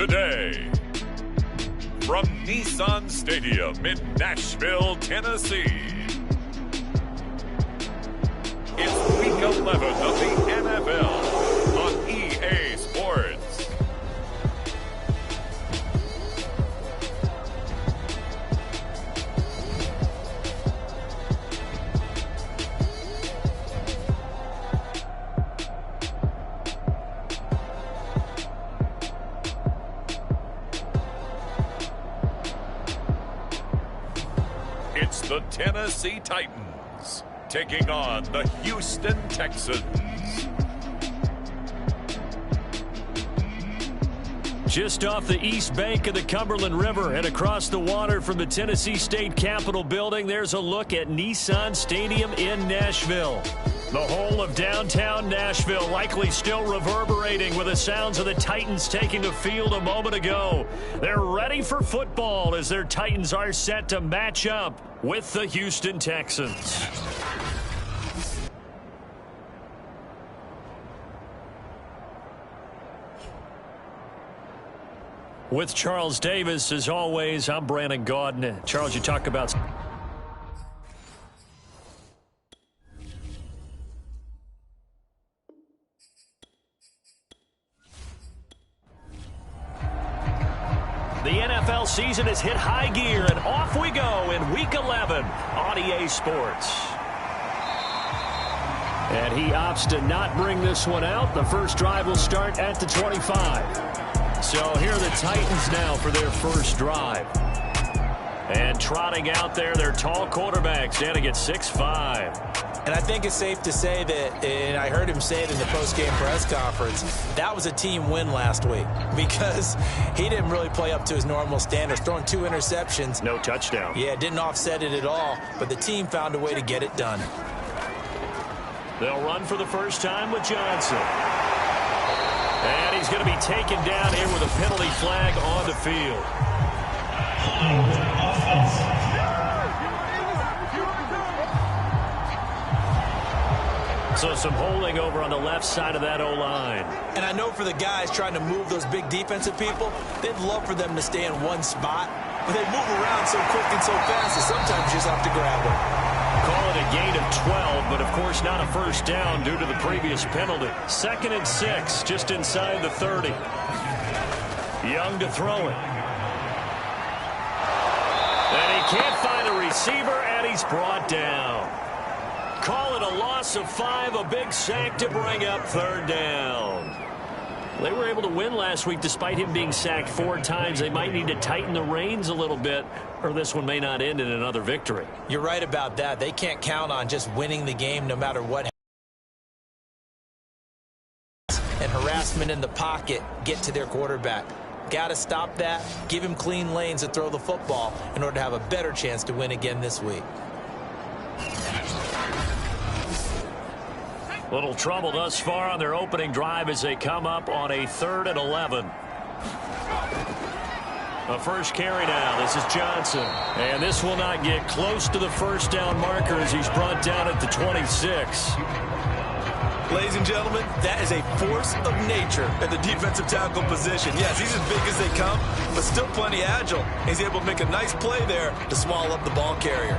today. From Nissan Stadium in Nashville, Tennessee, it's Week 11 of the NFL on EA Sports. It's the Tennessee Titans taking on the Houston Texans. Just off the east bank of the Cumberland River and across the water from the Tennessee State Capitol building, there's a look at Nissan Stadium in Nashville. The whole of downtown Nashville likely still reverberating with the sounds of the Titans taking the field a moment ago. They're ready for football as their Titans are set to match up with the Houston Texans. With Charles Davis, as always, I'm Brandon Gaudin. Charles, you talk about... The NFL season has hit high gear, and off we go in Week 11 on EA Sports. And he opts to not bring this one out. The first drive will start at the 25. So here are the Titans now for their first drive. And trotting out there, their tall quarterback standing at 6'5". And I think it's safe to say that, and I heard him say it in the post-game press conference, that was a team win last week because he didn't really play up to his normal standards, throwing 2 interceptions. No touchdown. Yeah, didn't offset it at all, but the team found a way to get it done. They'll run for the first time with Johnson. And he's going to be taken down here with a penalty flag on the field. So some holding over on the left side of that O-line. And I know for the guys trying to move those big defensive people, they'd love for them to stay in one spot, but they move around so quick and so fast that sometimes you just have to grab them. Call it a gain of 12, but of course not a first down due to the previous penalty. 2nd and 6, just inside the 30. Young to throw it. And he can't find a receiver, and he's brought down. Call it a loss of 5, a big sack to bring up 3rd down. They were able to win last week despite him being sacked 4 times. They might need to tighten the reins a little bit, or this one may not end in another victory. You're right about that. They can't count on just winning the game no matter what. And harassment in the pocket get to their quarterback. Got to stop that, give him clean lanes to throw the football in order to have a better chance to win again this week. Little trouble thus far on their opening drive as they come up on a 3rd and 11. A first carry now. This is Johnson. And this will not get close to the first down marker as he's brought down at the 26. Ladies and gentlemen, that is a force of nature at the defensive tackle position. Yes, he's as big as they come, but still plenty agile. He's able to make a nice play there to swallow up the ball carrier.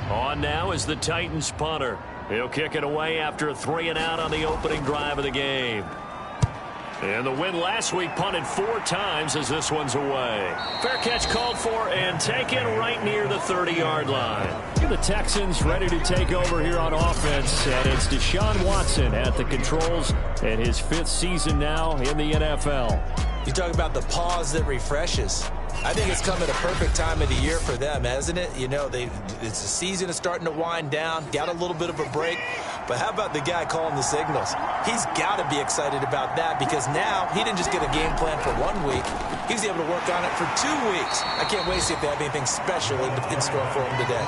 On now is the Titans punter. He'll kick it away after a 3 and out on the opening drive of the game. And the win last week punted 4 times as this one's away. Fair catch called for and taken right near the 30-yard line. The Texans ready to take over here on offense, and it's Deshaun Watson at the controls in his 5th season now in the NFL. You talk about the pause that refreshes. I think it's come at a perfect time of the year for them, hasn't it? You know, it's the season is starting to wind down, got a little bit of a break. But how about the guy calling the signals? He's got to be excited about that because now he didn't just get a game plan for 1 week. He was able to work on it for 2 weeks. I can't wait to see if they have anything special in store for him today.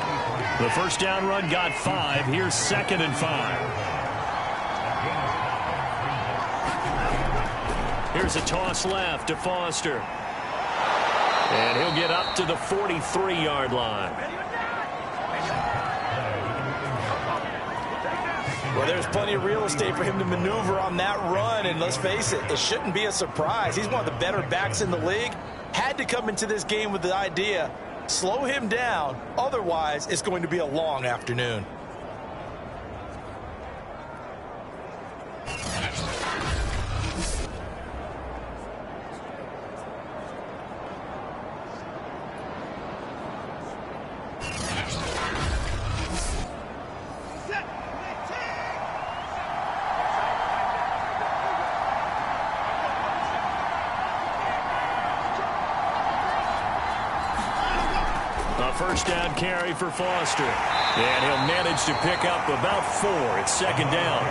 The first down run got 5. Here's 2nd and 5. Here's a toss left to Foster. And he'll get up to the 43-yard line. Well, there's plenty of real estate for him to maneuver on that run, and let's face it, it shouldn't be a surprise. He's one of the better backs in the league. Had to come into this game with the idea, slow him down, otherwise it's going to be a long afternoon. First down carry for Foster. And he'll manage to pick up about 4. It's second down.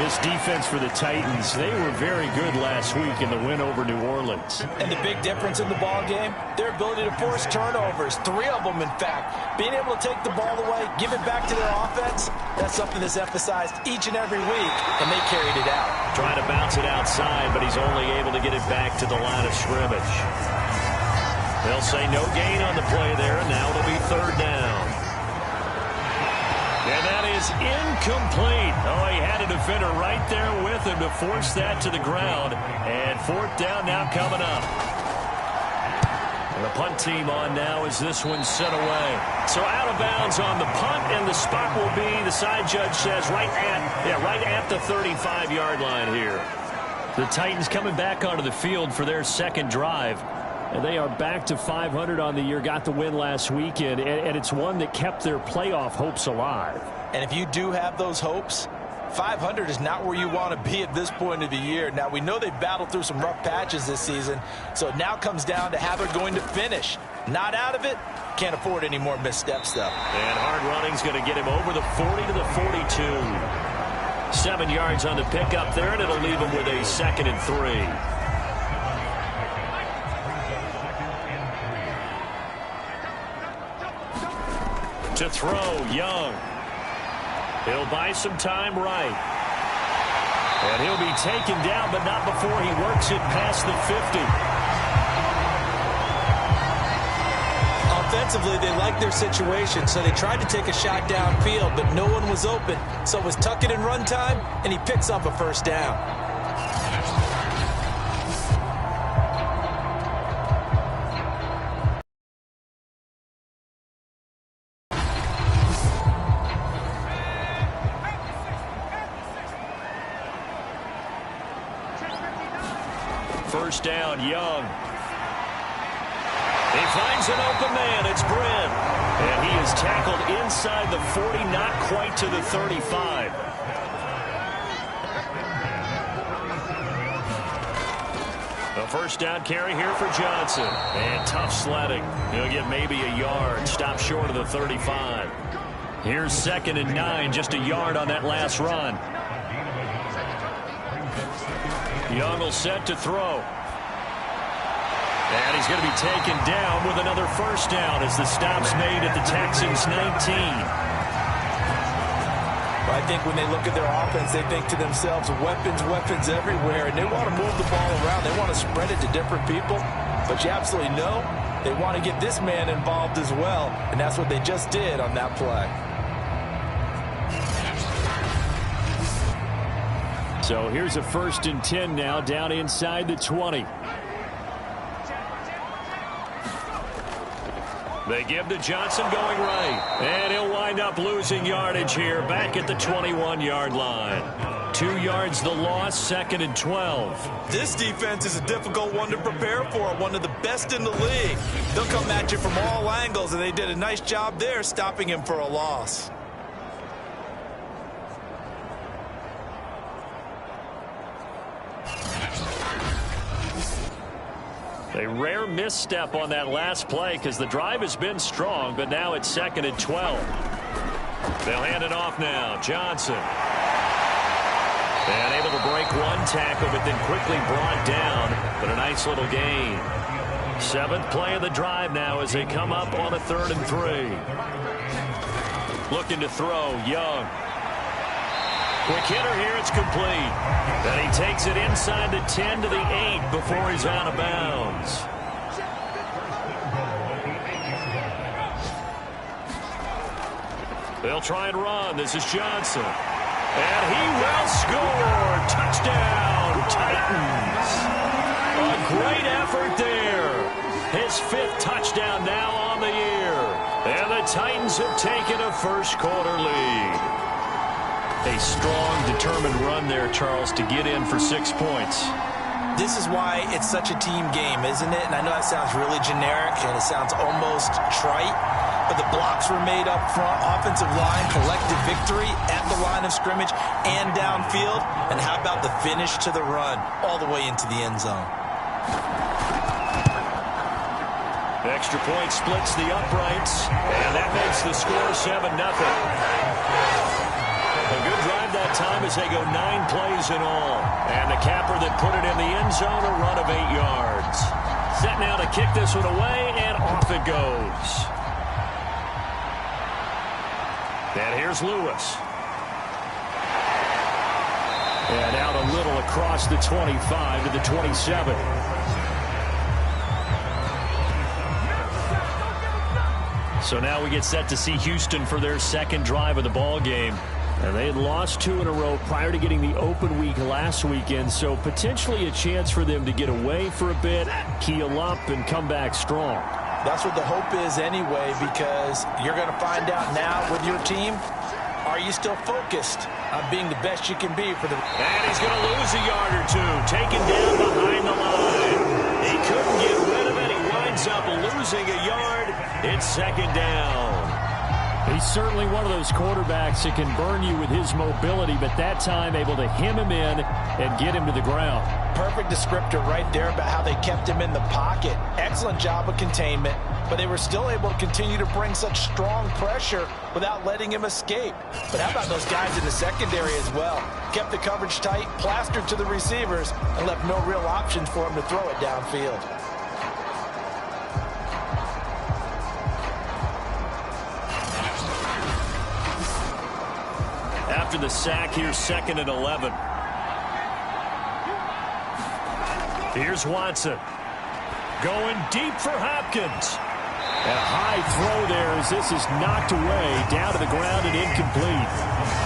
This defense for the Titans, they were very good last week in the win over New Orleans. And the big difference in the ball game, their ability to force turnovers, 3 of them in fact. Being able to take the ball away, give it back to their offense, that's something that's emphasized each and every week, and they carried it out. Trying to bounce it outside, but he's only able to get it back to the line of scrimmage. They'll say no gain on the play there, and now it'll be third down. And that is incomplete. Oh, he had a defender right there with him to force that to the ground. And fourth down now coming up. And the punt team on now as this one's set away. So out of bounds on the punt, and the spot will be, the side judge says, right at the 35-yard line here. The Titans coming back onto the field for their second drive. And they are back to 500 on the year, got the win last weekend, and it's one that kept their playoff hopes alive. And if you do have those hopes, 500 is not where you want to be at this point of the year. Now, we know they've battled through some rough patches this season, so it now comes down to how they're going to finish. Not out of it, can't afford any more missteps, though. And hard running's going to get him over the 40 to the 42. 7 yards on the pickup there, and it'll leave him with a 2nd and 3. To throw, Young. He'll buy some time right. And he'll be taken down, but not before he works it past the 50. Offensively, they liked their situation, so they tried to take a shot downfield, but no one was open. So it was tuck it in run time, and he picks up a first down. First down, Young. He finds an open man. It's Brent. And he is tackled inside the 40, not quite to the 35. A first down carry here for Johnson. And tough sledding. He'll get maybe a yard. Stop short of the 35. Here's 2nd and 9. Just a yard on that last run. Young will set to throw. And he's going to be taken down with another first down as the stop's made at the Texans 19. Well, I think when they look at their offense, they think to themselves, weapons everywhere, and they want to move the ball around. They want to spread it to different people, but you absolutely know they want to get this man involved as well, and that's what they just did on that play. So here's a 1st and 10 now down inside the 20. They give to Johnson going right. And he'll wind up losing yardage here back at the 21-yard line. 2 yards the loss, 2nd and 12. This defense is a difficult one to prepare for, one of the best in the league. They'll come at you from all angles, and they did a nice job there stopping him for a loss. A rare misstep on that last play because the drive has been strong, but now it's 2nd and 12. They'll hand it off now. Johnson. And able to break one tackle, but then quickly brought down. But a nice little gain. 7th play of the drive now as they come up on a 3rd and 3. Looking to throw, Young. Quick hitter here, it's complete. And he takes it inside the 10 to the 8 before he's out of bounds. They'll try and run. This is Johnson. And he will score. Touchdown, Titans. A great effort there. His 5th touchdown now on the year. And the Titans have taken a first-quarter lead. A strong, determined run there, Charles, to get in for 6 points. This is why it's such a team game, isn't it? And I know that sounds really generic and it sounds almost trite, but the blocks were made up front, offensive line, collective victory at the line of scrimmage and downfield. And how about the finish to the run all the way into the end zone? Extra point splits the uprights, and that makes the score 7-0. A good drive that time as they go 9 plays in all. And the capper that put it in the end zone, a run of 8 yards. Set now to kick this one away, and off it goes. And here's Lewis. And out a little across the 25 to the 27. So now we get set to see Houston for their second drive of the ball game. And they had lost 2 in a row prior to getting the open week last weekend, so potentially a chance for them to get away for a bit, keel up, and come back strong. That's what the hope is anyway, because you're going to find out now with your team, are you still focused on being the best you can be for the... And he's going to lose a yard or 2, taken down behind the line. He couldn't get rid of it. He winds up losing a yard. It's second down. He's certainly one of those quarterbacks that can burn you with his mobility, but that time able to hem him in and get him to the ground. Perfect descriptor right there about how they kept him in the pocket. Excellent job of containment, but they were still able to continue to bring such strong pressure without letting him escape. But how about those guys in the secondary as well? Kept the coverage tight, plastered to the receivers, and left no real options for him to throw it downfield. After the sack, here's 2nd and 11. Here's Watson. Going deep for Hopkins. A high throw there as this is knocked away, down to the ground and incomplete.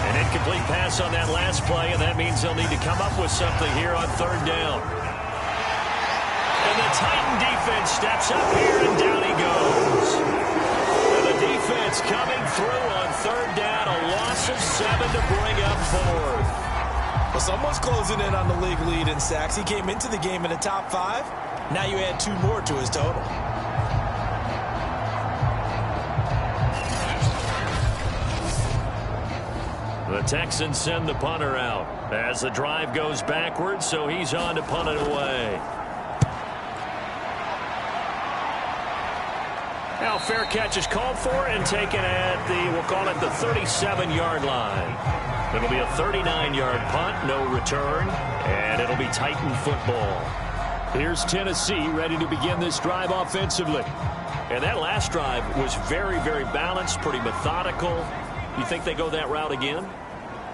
An incomplete pass on that last play, and that means they'll need to come up with something here on 3rd down. And the Titan defense steps up here, and down he goes. And the defense coming through on 3rd down, a loss of 7 to bring up 4th. Well, someone's closing in on the league lead in sacks. He came into the game in the top 5. Now you add 2 more to his total. The Texans send the punter out as the drive goes backwards, so he's on to punt it away. Now fair catch is called for and taken at we'll call it the 37-yard line. It'll be a 39-yard punt, no return, and it'll be Titan football. Here's Tennessee ready to begin this drive offensively. And that last drive was very, very balanced, pretty methodical. You think they go that route again?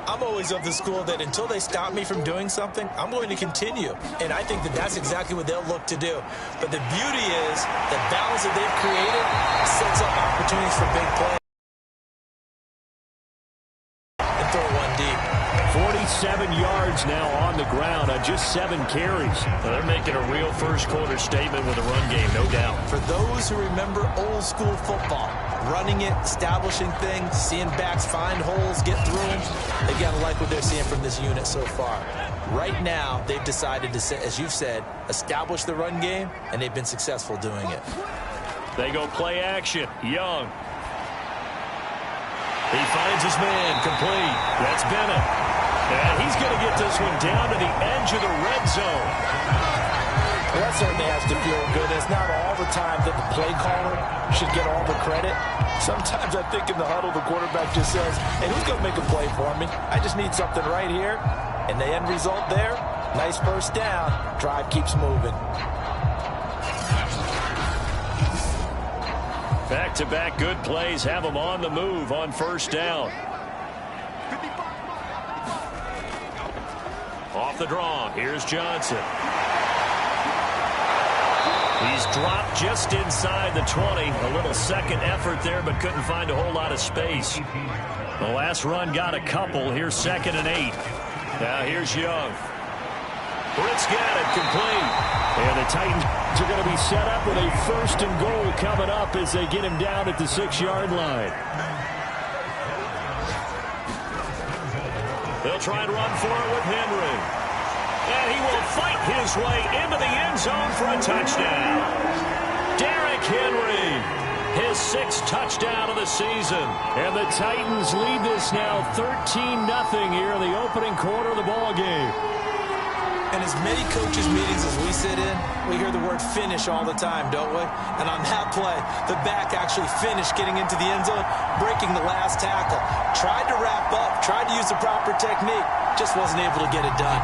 I'm always of the school that until they stop me from doing something, I'm going to continue. And I think that that's exactly what they'll look to do. But the beauty is the balance that they've created sets up opportunities for big plays. And throw one deep. 47 yards now on the ground on just 7 carries. Well, they're making a real first-quarter statement with a run game, no doubt. For those who remember old-school football, running it, establishing things, seeing backs find holes, get through them, they've got to like what they're seeing from this unit so far. Right now, they've decided to, as you've said, establish the run game, and they've been successful doing it. They go play action. Young. He finds his man, complete. That's Bennett. And he's going to get this one down to the edge of the red zone. Well, that certainly has to feel good. It's not all the time that the play caller should get all the credit. Sometimes I think in the huddle, the quarterback just says, hey, who's going to make a play for me? I just need something right here. And the end result there, nice first down. Drive keeps moving. Back-to-back good plays have them on the move on first down. Off the draw, here's Johnson. He's dropped just inside the 20. A little second effort there, but couldn't find a whole lot of space. The last run got a couple. Here's 2nd and 8. Now here's Young. Britt's got it complete. And the Titans are going to be set up with a 1st and goal coming up as they get him down at the 6-yard line. They'll try and run for it with Henry. And he will fight his way into the end zone for a touchdown. Derrick Henry, his 6th touchdown of the season. And the Titans lead this now 13-0 here in the opening quarter of the ball game. And as many coaches' meetings as we sit in, we hear the word finish all the time, don't we? And on that play, the back actually finished getting into the end zone, breaking the last tackle. Tried to wrap up, tried to use the proper technique, just wasn't able to get it done.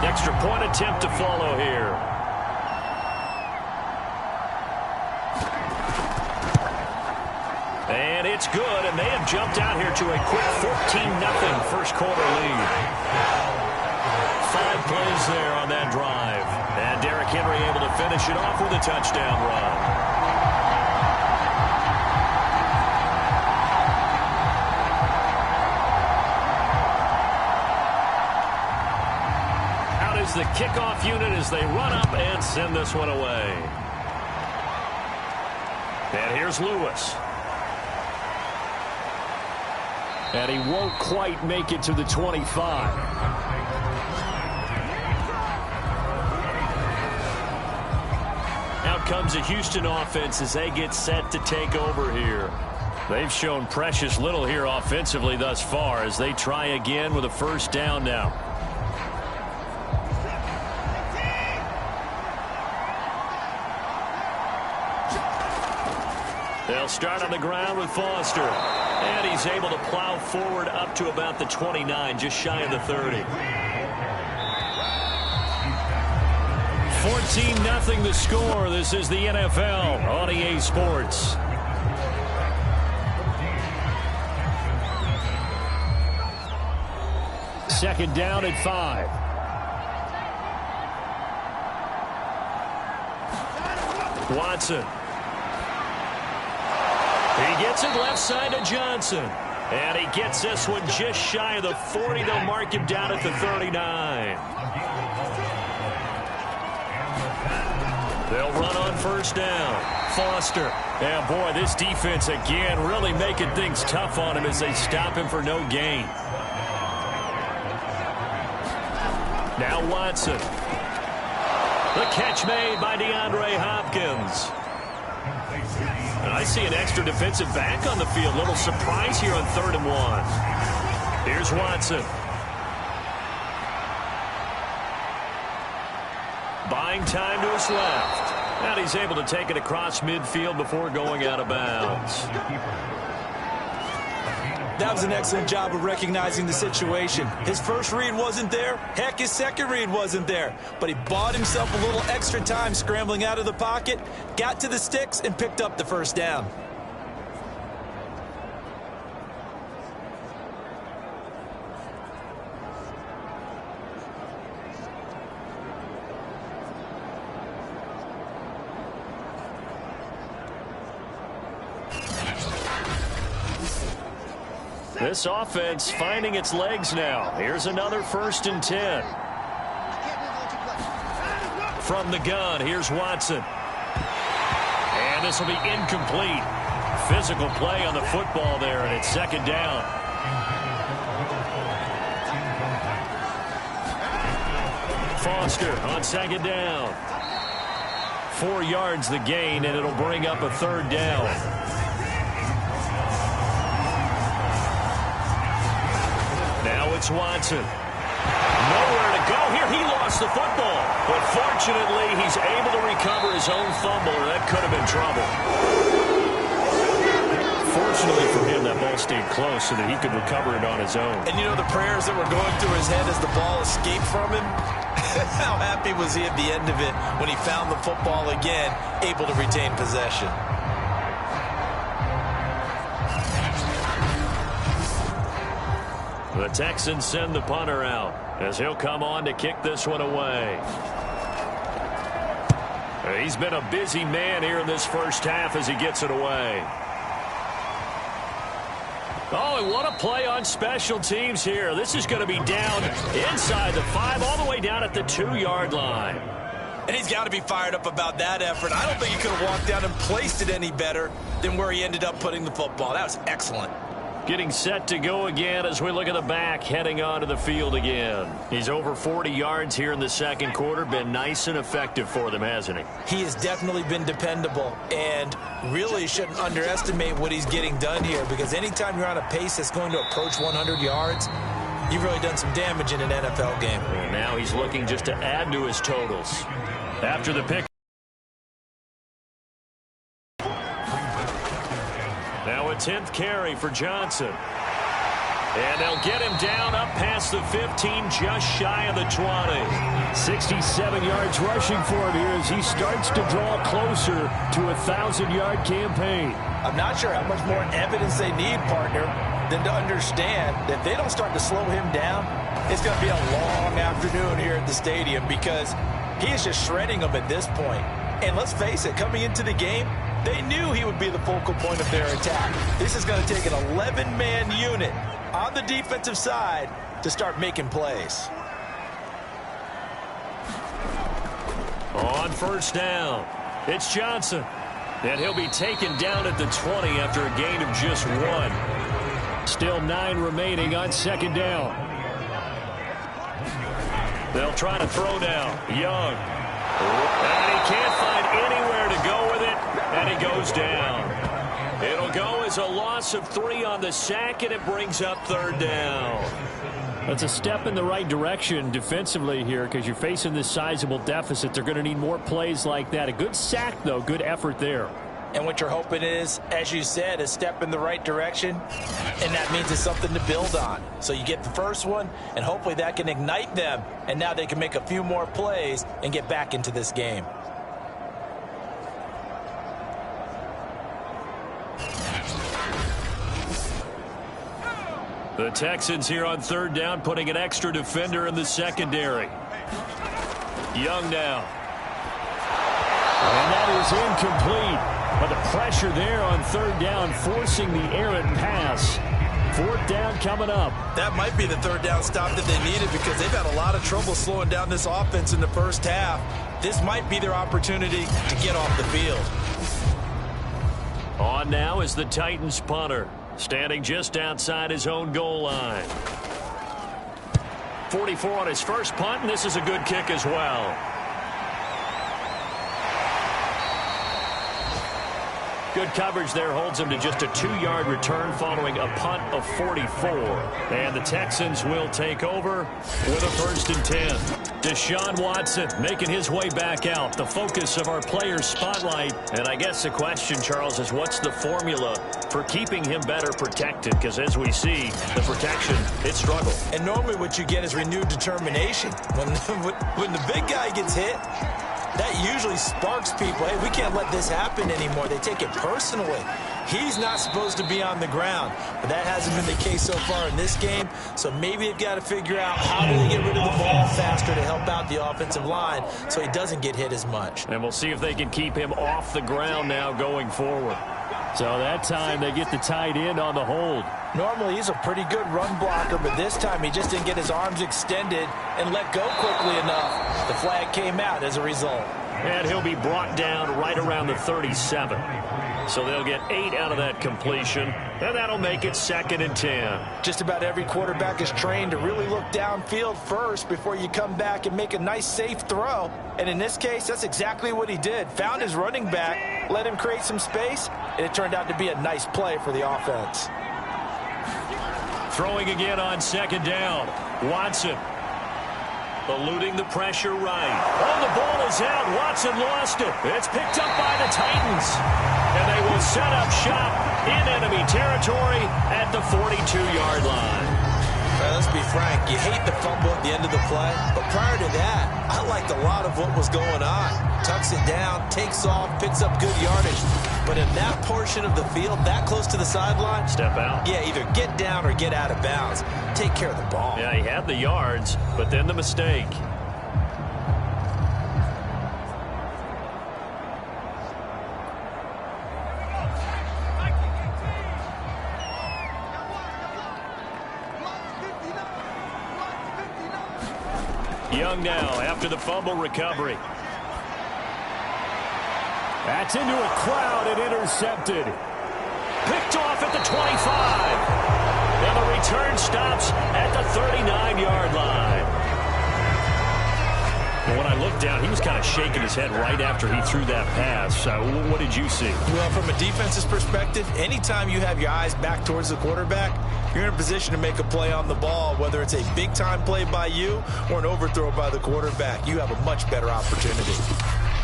Extra point attempt to follow here. And it's good, and they have jumped out here to a quick 14-0 first quarter lead. 5 plays there on that drive. And Derrick Henry able to finish it off with a touchdown run. Out is the kickoff unit as they run up and send this one away. And here's Lewis. And he won't quite make it to the 25. Out comes a Houston offense as they get set to take over here. They've shown precious little here offensively thus far as they try again with a 1st down now. They'll start on the ground with Foster. And he's able to plow forward up to about the 29, just shy of the 30. 14-0 the score. This is the NFL on EA Sports. Second down at 5. Watson. He gets it left side to Johnson. And he gets this one just shy of the 40. They'll mark him down at the 39. They'll run on 1st down. Foster. And boy, this defense again really making things tough on him as they stop him for no gain. Now Watson. The catch made by DeAndre Hopkins. And I see an extra defensive back on the field. Little surprise here on 3rd and 1. Here's Watson. Buying time to his left. And he's able to take it across midfield before going out of bounds. That was an excellent job of recognizing the situation. His first read wasn't there. Heck, his second read wasn't there. But he bought himself a little extra time scrambling out of the pocket, got to the sticks, and picked up the 1st down. This offense finding its legs now. Here's another 1st and 10. From the gun, here's Watson. And this will be incomplete. Physical play on the football there, and it's 2nd down. Foster on 2nd down. 4 yards the gain, and it'll bring up a 3rd down. Now it's Watson. Nowhere to go here. He lost the football. But fortunately, he's able to recover his own fumble, or that could have been trouble. Fortunately for him, that ball stayed close so that he could recover it on his own. And you know the prayers that were going through his head as the ball escaped from him? How happy was he at the end of it when he found the football again, able to retain possession? The Texans send the punter out as he'll come on to kick this one away. He's been a busy man here in this first half as he gets it away. Oh, and what a play on special teams here. This is going to be down inside the 5 all the way down at the 2-yard line. And he's got to be fired up about that effort. I don't think he could have walked down and placed it any better than where he ended up putting the football. That was excellent. Getting set to go again as we look at the back heading onto the field again. He's over 40 yards here in the second quarter. Been nice and effective for them, hasn't he? He has definitely been dependable, and really shouldn't underestimate what he's getting done here, because anytime you're on a pace that's going to approach 100 yards, you've really done some damage in an NFL game. And now he's looking just to add to his totals. After the pick. Now a 10th carry for Johnson. And they'll get him down up past the 15, just shy of the 20. 67 yards rushing for him here as he starts to draw closer to a 1,000-yard campaign. I'm not sure how much more evidence they need, partner, than to understand that if they don't start to slow him down, it's going to be a long afternoon here at the stadium, because he is just shredding them at this point. And let's face it, coming into the game, they knew he would be the focal point of their attack. This is going to take an 11-man unit on the defensive side to start making plays. On first down, it's Johnson. And he'll be taken down at the 20 after a gain of just 1. Still 9 remaining on second down. They'll try to throw now. Young. And he can't find anywhere to go with it, and he goes down. It'll go as a loss of 3 on the sack, and it brings up third down. That's a step in the right direction defensively here, because you're facing this sizable deficit. They're going to need more plays like that. A good sack, though. Good effort there. And what you're hoping is, as you said, a step in the right direction, and that means it's something to build on. So you get the first one, and hopefully that can ignite them, and now they can make a few more plays and get back into this game. The Texans here on third down, putting an extra defender in the secondary. Young now. And that is incomplete. But the pressure there on third down, forcing the errant pass. Fourth down coming up. That might be the third down stop that they needed, because they've had a lot of trouble slowing down this offense in the first half. This might be their opportunity to get off the field. On now is the Titans punter, standing just outside his own goal line. 44 on his first punt, and this is a good kick as well. Good coverage there holds him to just a 2-yard return following a punt of 44. And the Texans will take over with a 1st and 10. Deshaun Watson making his way back out, the focus of our players' spotlight. And I guess the question, Charles, is what's the formula for keeping him better protected? Because as we see, the protection, it struggled. And normally what you get is renewed determination. When the big guy gets hit, that usually sparks people. Hey, we can't let this happen anymore. They take it personally. He's not supposed to be on the ground, but that hasn't been the case so far in this game. So maybe they've got to figure out how do they get rid of the ball faster to help out the offensive line so he doesn't get hit as much. And we'll see if they can keep him off the ground now going forward. So that time they get the tight end on the hold. Normally he's a pretty good run blocker, but this time he just didn't get his arms extended and let go quickly enough. The flag came out as a result. And he'll be brought down right around the 37. So they'll get 8 out of that completion, and that'll make it 2nd and 10. Just about every quarterback is trained to really look downfield first before you come back and make a nice, safe throw. And in this case, that's exactly what he did. Found his running back, let him create some space, and it turned out to be a nice play for the offense. Throwing again on 2nd down. Watson eluding the pressure right. Oh, the ball is out. Watson lost it. It's picked up by the Titans. And they will set up shop in enemy territory at the 42-yard line. Let's be frank, you hate the fumble at the end of the play, but prior to that, I liked a lot of what was going on. Tucks it down, takes off, picks up good yardage. But in that portion of the field, that close to the sideline, step out. Yeah, either get down or get out of bounds. Take care of the ball. Yeah, he had the yards, but then the mistake. Young now after the fumble recovery. That's into a crowd and intercepted. Picked off at the 25. And the return stops at the 39-yard line. Well, when I looked down, he was kind of shaking his head right after he threw that pass. What did you see? Well, from a defense's perspective, anytime you have your eyes back towards the quarterback, you're in a position to make a play on the ball, whether it's a big-time play by you or an overthrow by the quarterback. You have a much better opportunity.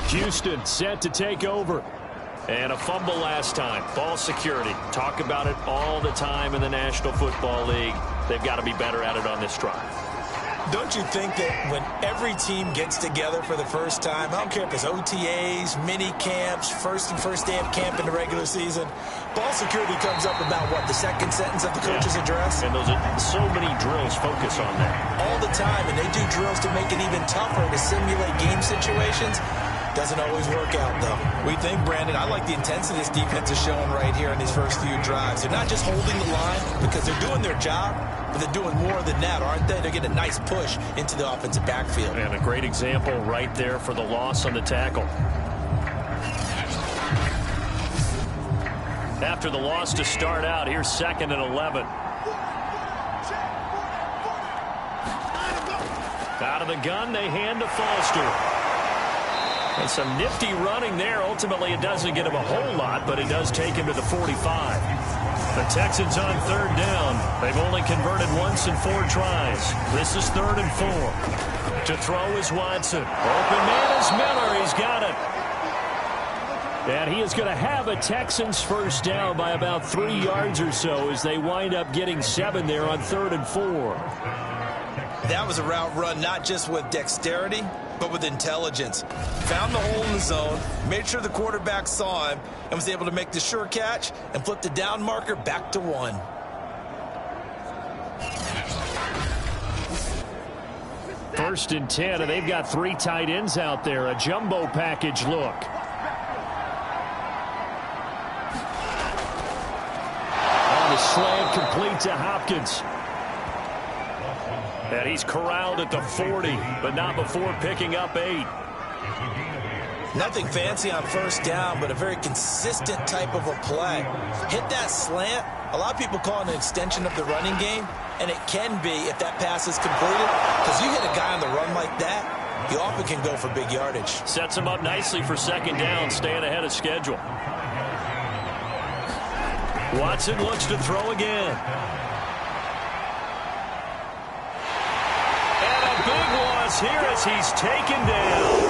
Houston set to take over. And a fumble last time. Ball security. Talk about it all the time in the National Football League. They've got to be better at it on this drive. Don't you think that when every team gets together for the first time, I don't care if it's OTAs, mini camps, first day of camp in the regular season, ball security comes up about, what, the second sentence of the coach's address? And those are so many drills focus on that. All the time, and they do drills to make it even tougher to simulate game situations. Doesn't always work out, though. We think, Brandon, I like the intensity this defense is showing right here in these first few drives. They're not just holding the line because they're doing their job, but they're doing more than that, aren't they? They're getting a nice push into the offensive backfield. And a great example right there for the loss on the tackle. After the loss to start out, here's 2nd and 11. Out of the gun, they hand to Foster. And some nifty running there. Ultimately, it doesn't get him a whole lot, but it does take him to the 45. The Texans on 3rd down. They've only converted once in 4 tries. This is 3rd and 4. To throw is Watson. Open man is Miller. He's got it. And he is going to have a Texans first down by about 3 yards or so as they wind up getting 7 there on 3rd and 4. That was a route run not just with dexterity, but with intelligence. Found the hole in the zone, made sure the quarterback saw him, and was able to make the sure catch and flip the down marker back to 1. First and 10, and they've got 3 tight ends out there. A jumbo package look. On the slant, complete to Hopkins. And he's corralled at the 40, but not before picking up 8. Nothing fancy on first down, but a very consistent type of a play. Hit that slant. A lot of people call it an extension of the running game, and it can be if that pass is completed, because you hit a guy on the run like that, you often can go for big yardage. Sets him up nicely for 2nd down, staying ahead of schedule. Watson looks to throw again. Here as he's taken down.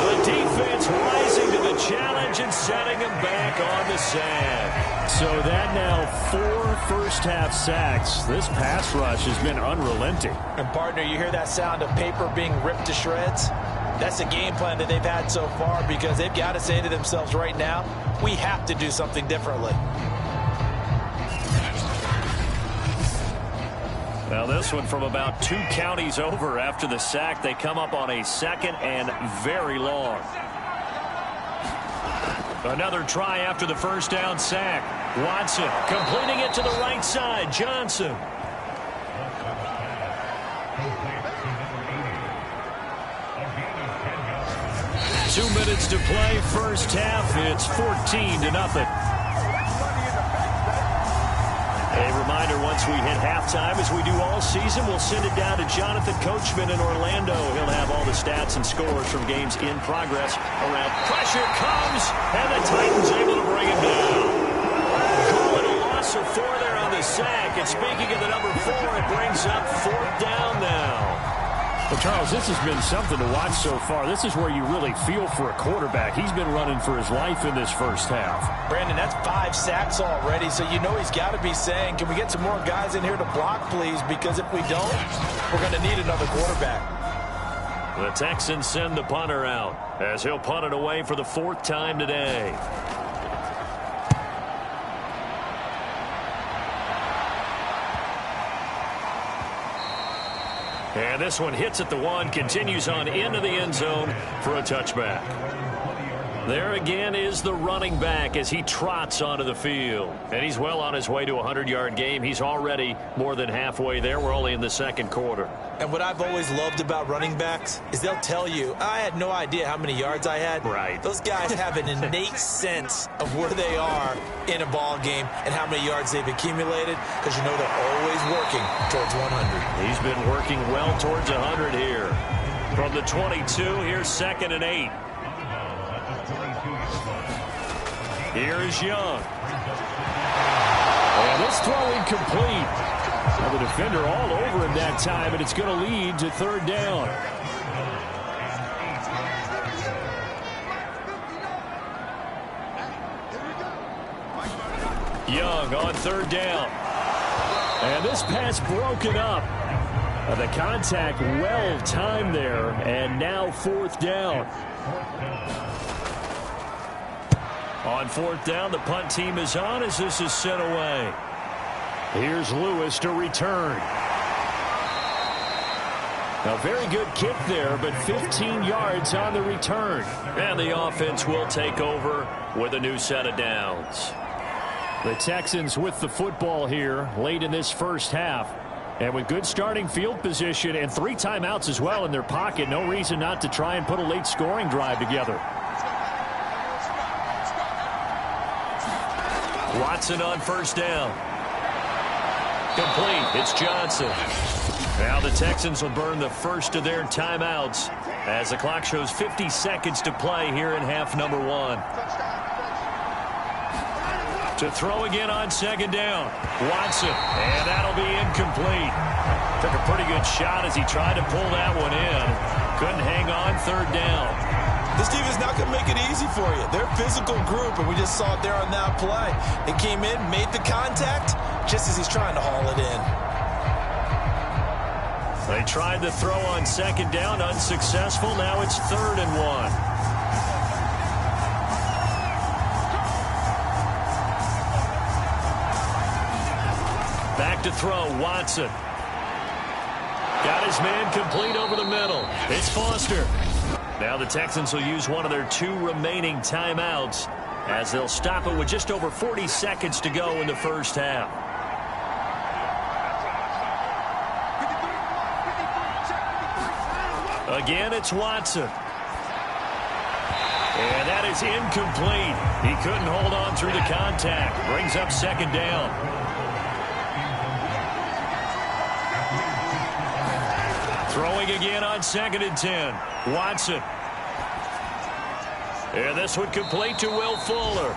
The defense rising to the challenge and setting him back on the sack. So that now 4 first-half sacks. This pass rush has been unrelenting. And, partner, you hear that sound of paper being ripped to shreds? That's the game plan that they've had so far because they've got to say to themselves right now, we have to do something differently. Well, this one from about 2 counties over after the sack. They come up on a 2nd and very long. Another try after the first down sack. Watson completing it to the right side. Johnson. Two minutes to play first half. It's 14-0. A reminder, once we hit halftime, as we do all season, we'll send it down to Jonathan Coachman in Orlando. He'll have all the stats and scores from games in progress around. Pressure comes, and the Titans able to bring him down. Calling a loss of 4 there on the sack. And speaking of the number 4, it brings up 4th down now. Well, Charles, this has been something to watch so far. This is where you really feel for a quarterback. He's been running for his life in this first half. Brandon, that's 5 sacks already, so you know he's got to be saying, can we get some more guys in here to block, please? Because if we don't, we're going to need another quarterback. The Texans send the punter out as he'll punt it away for the 4th time today. And this one hits at the 1, continues on into the end zone for a touchback. There again is the running back as he trots onto the field. And he's well on his way to a 100-yard game. He's already more than halfway there. We're only in the second quarter. And what I've always loved about running backs is they'll tell you, I had no idea how many yards I had. Right. Those guys have an innate sense of where they are in a ball game and how many yards they've accumulated, because you know they're always working towards 100. He's been working well towards 100 here. From the 22, here's 2nd and 8. Here is Young. And this throw incomplete. Now the defender all over him that time, and it's going to lead to 3rd down. Young on 3rd down. And this pass broken up. The contact well timed there, and now 4th down. On 4th down, the punt team is on as this is sent away. Here's Lewis to return. A very good kick there, but 15 yards on the return. And the offense will take over with a new set of downs. The Texans with the football here late in this first half. And with good starting field position and 3 timeouts as well in their pocket, no reason not to try and put a late scoring drive together. Watson on 1st down. Complete. It's Johnson. Now the Texans will burn the first of their timeouts as the clock shows 50 seconds to play here in half number 1. To throw again on 2nd down. Watson. And that'll be incomplete. Took a pretty good shot as he tried to pull that one in. Couldn't hang on 3rd down. This team is not going to make it easy for you. They're a physical group, and we just saw it there on that play. They came in, made the contact, just as he's trying to haul it in. They tried to throw on 2nd down, unsuccessful. Now it's 3rd and 1. Back to throw, Watson. Got his man complete over the middle. It's Foster. Now the Texans will use one of their 2 remaining timeouts as they'll stop it with just over 40 seconds to go in the first half. Again, it's Watson. And that is incomplete. He couldn't hold on through the contact. Brings up 2nd down. Throwing again on 2nd and 10. Watson. And this one complete to Will Fuller.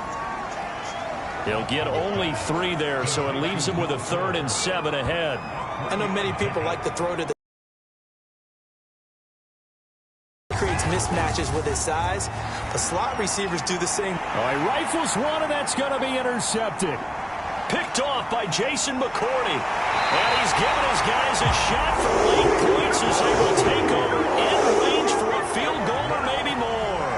He'll get only 3 there, so it leaves him with a 3rd and 7 ahead. I know many people like to throw to the creates mismatches with his size, but slot receivers do the same. All right, rifles one, and that's going to be intercepted. Picked off by Jason McCourty. And he's given his guys a shot for late points as they will take over in range for a field goal or maybe more.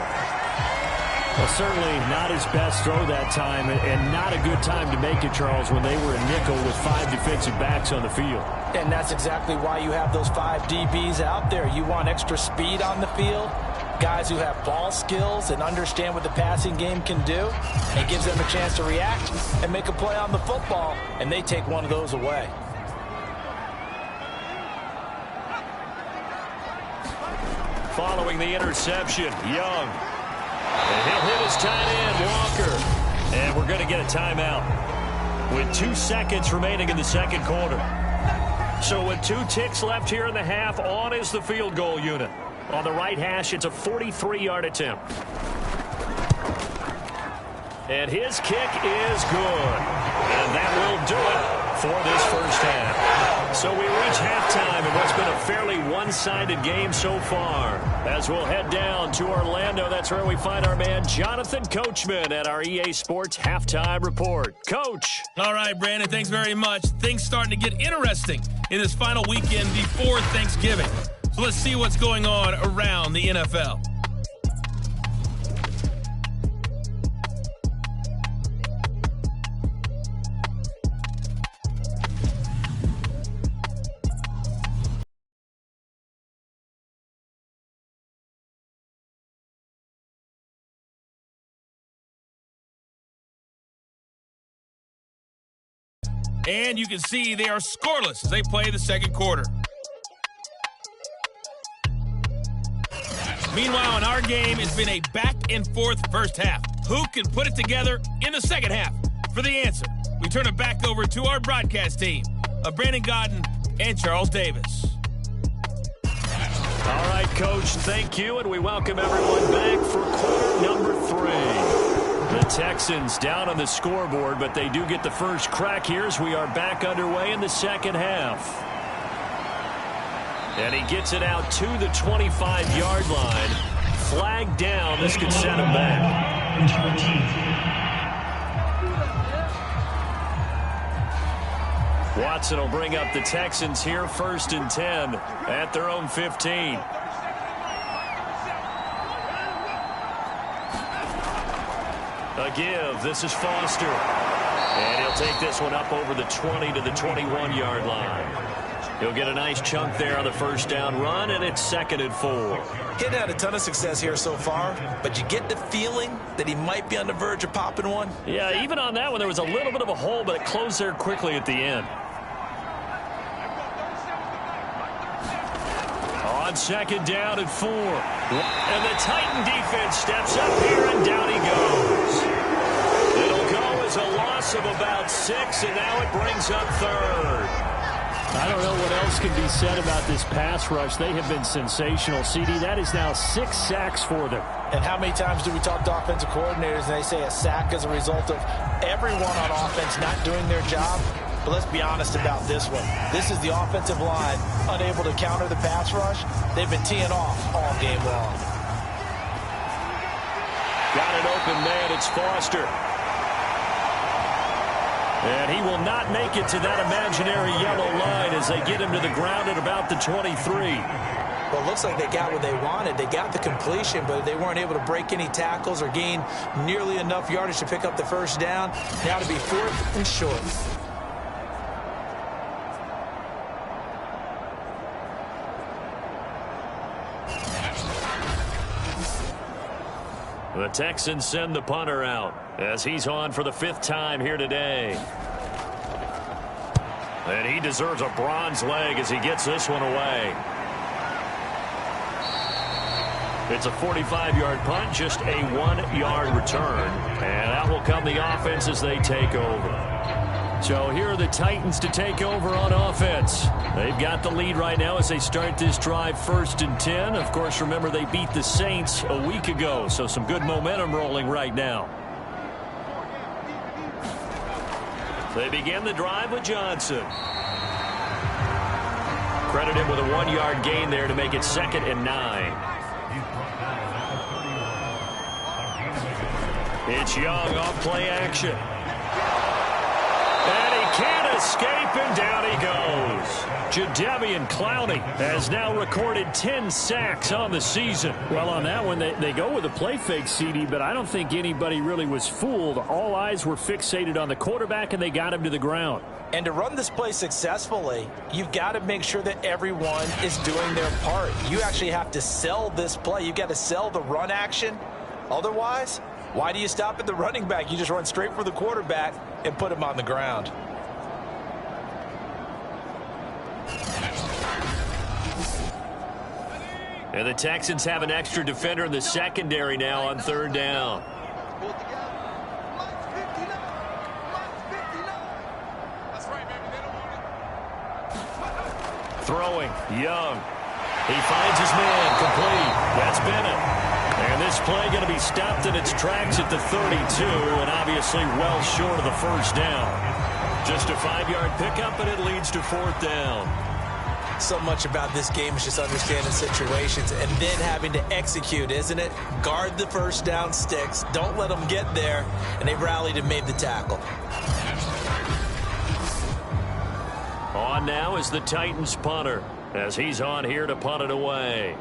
Well, certainly not his best throw that time, and not a good time to make it, Charles, when they were a nickel with 5 defensive backs on the field. And that's exactly why you have those 5 DBs out there. You want extra speed on the field, guys who have ball skills and understand what the passing game can do. It gives them a chance to react and make a play on the football, and they take one of those away. Following the interception, Young. And he'll hit his tight end, Walker. And we're going to get a timeout with 2 seconds remaining in the second quarter. So with 2 ticks left here in the half, on is the field goal unit. On the right hash, it's a 43-yard attempt. And his kick is good. And that will do it for this first half. So we reach halftime in what's been a fairly one-sided game so far. As we'll head down to Orlando, that's where we find our man Jonathan Coachman at our EA Sports Halftime Report. Coach. All right, Brandon, thanks very much. Things starting to get interesting in this final weekend before Thanksgiving. So let's see what's going on around the NFL. And you can see they are scoreless as they play the second quarter. Meanwhile, in our game, it's been a back-and-forth first half. Who can put it together in the second half? For the answer, we turn it back over to our broadcast team of Brandon Godden and Charles Davis. All right, Coach, thank you, and we welcome everyone back for quarter number 3. The Texans down on the scoreboard, but they do get the first crack here as we are back underway in the second half. And he gets it out to the 25-yard line. Flag down. This could set him back. Watson will bring up the Texans here, 1st and 10 at their own 15. A give. This is Foster. And he'll take this one up over the 20 to the 21-yard line. He'll get a nice chunk there on the first down run, and it's 2nd and 4. He's had a ton of success here so far, but you get the feeling that he might be on the verge of popping one. Yeah, even on that one, there was a little bit of a hole, but it closed there quickly at the end. On 2nd down and 4. And the Titan defense steps up here, and down he goes. It'll go as a loss of about 6, and now it brings up 3rd. I don't know what else can be said about this pass rush. They have been sensational, CD. That is now 6 sacks for them. And how many times do we talk to offensive coordinators and they say a sack is a result of everyone on offense not doing their job? But let's be honest about this one. This is the offensive line unable to counter the pass rush. They've been teeing off all game long. Got an open man. It's Foster. And he will not make it to that imaginary yellow line as they get him to the ground at about the 23. Well, it looks like they got what they wanted. They got the completion, but they weren't able to break any tackles or gain nearly enough yardage to pick up the first down. Now to be 4th and short. The Texans send the punter out as he's on for the 5th time here today. And he deserves a bronze leg as he gets this one away. It's a 45-yard punt, just a 1-yard return. And out will come the offense as they take over. So here are the Titans to take over on offense. They've got the lead right now as they start this drive 1st and 10. Of course, remember they beat the Saints a week ago, so some good momentum rolling right now. They begin the drive with Johnson. Credit him with a 1-yard gain there to make it 2nd and 9. It's Young off play action. And he can't escape, and down he goes. Jadeveon Clowney has now recorded 10 sacks on the season. Well, on that one, they go with a play fake, CD, but I don't think anybody really was fooled. All eyes were fixated on the quarterback, and they got him to the ground. And to run this play successfully, you've got to make sure that everyone is doing their part. You actually have to sell this play. You've got to sell the run action. Otherwise, why do you stop at the running back? You just run straight for the quarterback and put him on the ground. And the Texans have an extra defender in the secondary now on 3rd down. Throwing, Young. He finds his man, complete. That's Bennett. And this play going to be stopped in its tracks at the 32, and obviously well short of the first down. Just a 5-yard pickup, and it leads to 4th down. So much about this game is just understanding situations and then having to execute, isn't it? Guard the first down sticks. Don't let them get there. And they rallied and made the tackle. On now is the Titans punter, as he's on here to punt it away.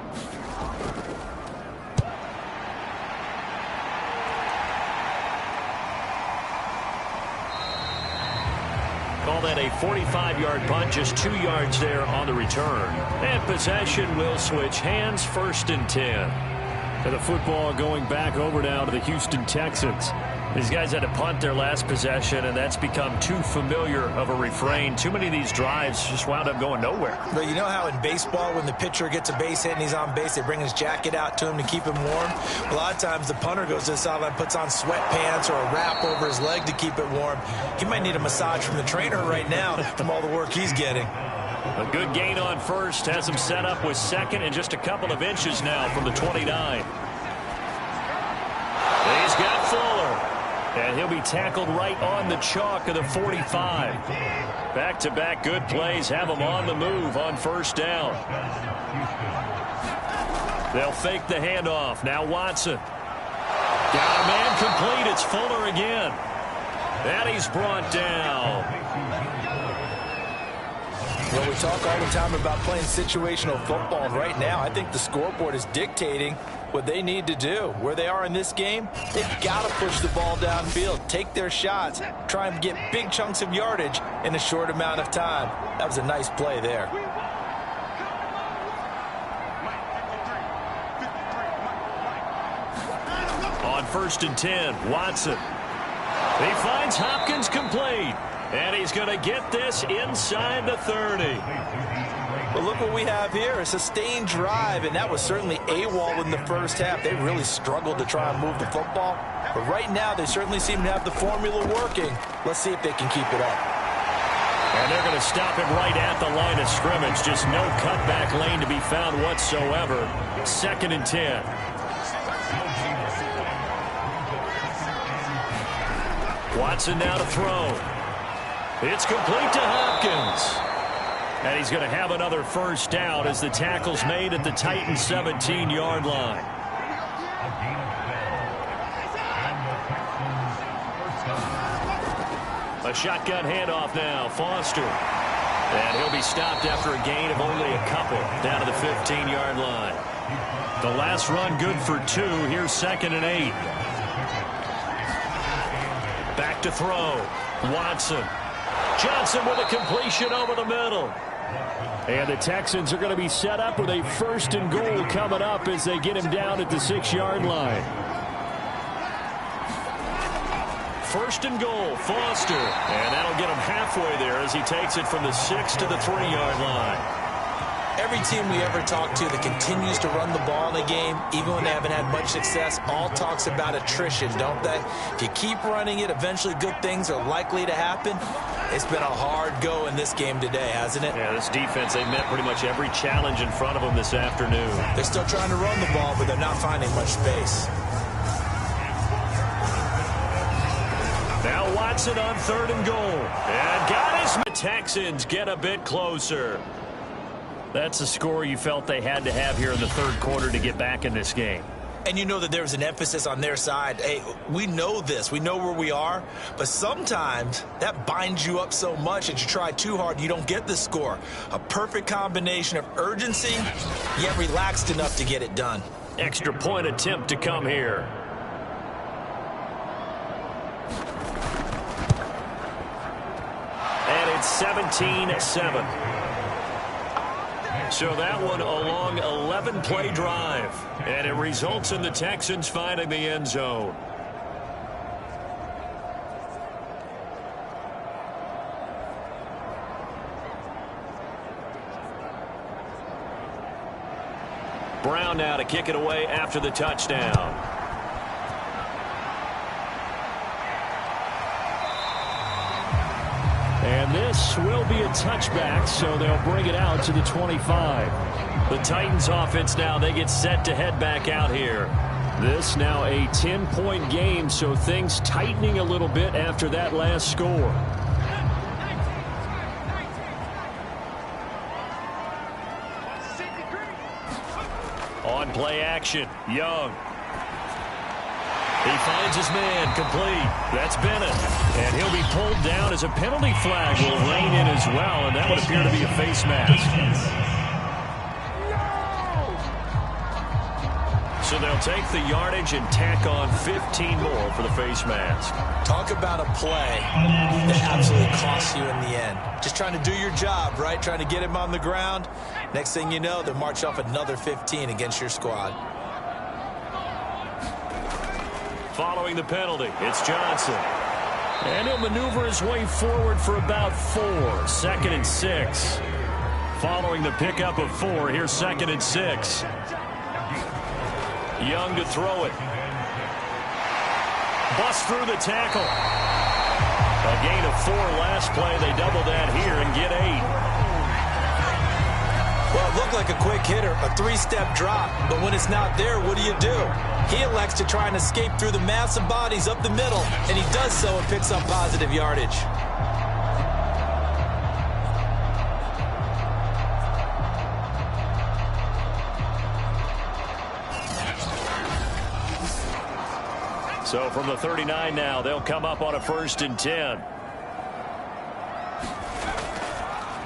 Call that a 45-yard punt, just 2 yards there on the return. And possession will switch hands, 1st and 10. And the football going back over now to the Houston Texans. These guys had to punt their last possession, and that's become too familiar of a refrain. Too many of these drives just wound up going nowhere. But you know how in baseball, when the pitcher gets a base hit and he's on base, they bring his jacket out to him to keep him warm? A lot of times the punter goes to the sideline, puts on sweatpants or a wrap over his leg to keep it warm. He might need a massage from the trainer right now from all the work he's getting. A good gain on 1st has him set up with 2nd and just a couple of inches now from the 29. He's got Fuller. And he'll be tackled right on the chalk of the 45. Back-to-back good plays have him on the move on 1st down. They'll fake the handoff. Now Watson. Got a man complete. It's Fuller again. And he's brought down. Well, we talk all the time about playing situational football, and right now I think the scoreboard is dictating what they need to do. Where they are in this game, they've got to push the ball downfield, take their shots, try and get big chunks of yardage in a short amount of time. That was a nice play there. On 1st and 10, Watson. He finds Hopkins complete. And he's going to get this inside the 30. Well, look what we have here, a sustained drive, and that was certainly AWOL in the first half. They really struggled to try and move the football. But right now, they certainly seem to have the formula working. Let's see if they can keep it up. And they're going to stop him right at the line of scrimmage. Just no cutback lane to be found whatsoever. 2nd and 10. Watson now to throw. It's complete to Hopkins. And he's going to have another 1st down as the tackle's made at the Titans' 17-yard line. A shotgun handoff now. Foster. And he'll be stopped after a gain of only a couple down to the 15-yard line. The last run good for 2. Here's 2nd and 8. Back to throw. Watson. Johnson with a completion over the middle. And the Texans are going to be set up with a 1st and goal coming up as they get him down at the 6-yard line. 1st and goal, Foster. And that'll get him halfway there as he takes it from the 6 to the 3-yard line. Every team we ever talk to that continues to run the ball in a game, even when they haven't had much success, all talks about attrition, don't they? If you keep running it, eventually good things are likely to happen. It's been a hard go in this game today, hasn't it? Yeah, this defense, they met pretty much every challenge in front of them this afternoon. They're still trying to run the ball, but they're not finding much space. Now Watson on 3rd and goal. And got his. The Texans get a bit closer. That's a score you felt they had to have here in the 3rd quarter to get back in this game. And you know that there's an emphasis on their side. Hey, we know this. We know where we are. But sometimes that binds you up so much that you try too hard, you don't get the score. A perfect combination of urgency, yet relaxed enough to get it done. Extra point attempt to come here. And it's 17-7. So that one a long 11-play drive. And it results in the Texans finding the end zone. Brown now to kick it away after the touchdown. And this will be a touchback, so they'll bring it out to the 25. The Titans offense now, they get set to head back out here. This now a 10-point game, so things tightening a little bit after that last score. Play action. Young. He finds his man, complete. That's Bennett. And he'll be pulled down as a penalty flag will rein in as well, and that would appear to be a face mask. So they'll take the yardage and tack on 15 more for the face mask. Talk about a play that absolutely costs you in the end. Just trying to do your job, right? Trying to get him on the ground. Next thing you know, they'll march off another 15 against your squad. Following the penalty, it's Johnson. And he'll maneuver his way forward for about 4. 2nd and 6. Following the pickup of 4, here's 2nd and 6. Young to throw it. Bust through the tackle. A gain of 4 last play. They double that here and get 8. Well, it looked like a quick hitter, a 3-step drop, but when it's not there, what do? He elects to try and escape through the massive bodies up the middle, and he does so and picks up positive yardage. So from the 39 now, they'll come up on a 1st and 10.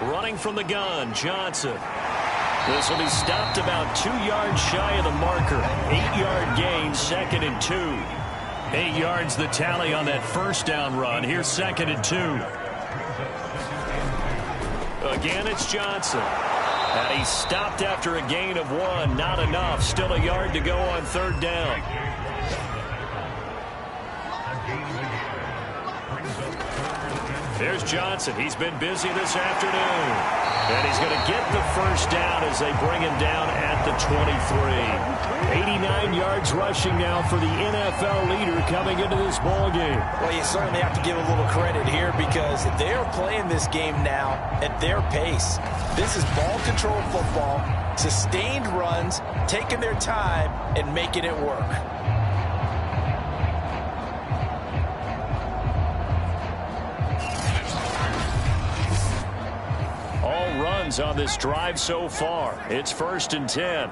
Running from the gun, Johnson. This will be stopped about 2 yards shy of the marker. 8-yard gain, 2nd and 2. 8 yards the tally on that 1st down run. Here's 2nd and 2. Again, it's Johnson. And he's stopped after a gain of 1. Not enough. Still a yard to go on 3rd down. There's Johnson. He's been busy this afternoon. And he's going to get the 1st down as they bring him down at the 23. 89 yards rushing now for the NFL leader coming into this ball game. Well, you certainly have to give a little credit here because they are playing this game now at their pace. This is ball control football, sustained runs, taking their time, and making it work. Runs on this drive so far. It's 1st and 10.